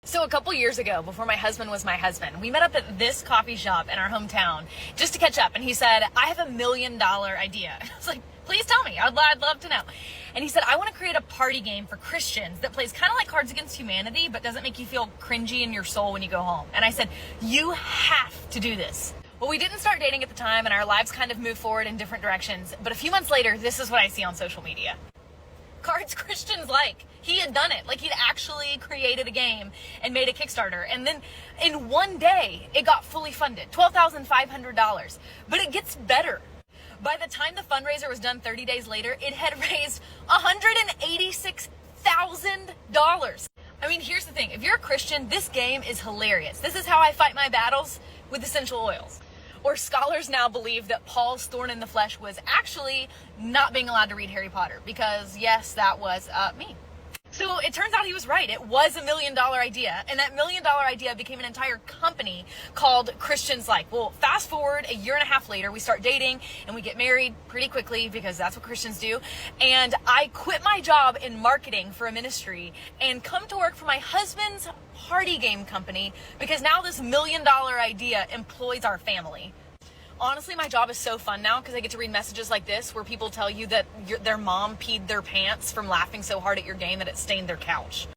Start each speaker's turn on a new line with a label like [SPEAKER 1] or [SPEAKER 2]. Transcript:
[SPEAKER 1] So a couple years ago, before my husband was my husband, we met up at this coffee shop in our hometown just to catch up. And he said, I have $1 million idea. I was like, please tell me. I'd love to know. And he said, I want to create a party game for Christians that plays kind of like Cards Against Humanity, but doesn't make you feel cringy in your soul when you go home. And I said, you have to do this. Well, we didn't start dating at the time, and our lives kind of moved forward in different directions. But a few months later, this is what I see on social media. Cards Christians like. He had done it. Like, he'd actually created a game and made a Kickstarter. And then in one day, it got fully funded, $12,500. But it gets better. By the time the fundraiser was done 30 days later, it had raised $186,000. I mean, here's the thing. If you're a Christian, this game is hilarious. This is how I fight my battles with essential oils. Or scholars now believe that Paul's thorn in the flesh was actually not being allowed to read Harry Potter, because yes, that was me. So it turns out he was right. It was $1 million idea, and that $1 million idea became an entire company called Christians Like. Well, fast forward a year and a half later, we start dating and we get married pretty quickly, because that's what Christians do. And I quit my job in marketing for a ministry and come to work for my husband's party game company, because now this $1 million idea employs our family. Honestly, my job is so fun now, because I get to read messages like this where people tell you that their mom peed their pants from laughing so hard at your game that it stained their couch.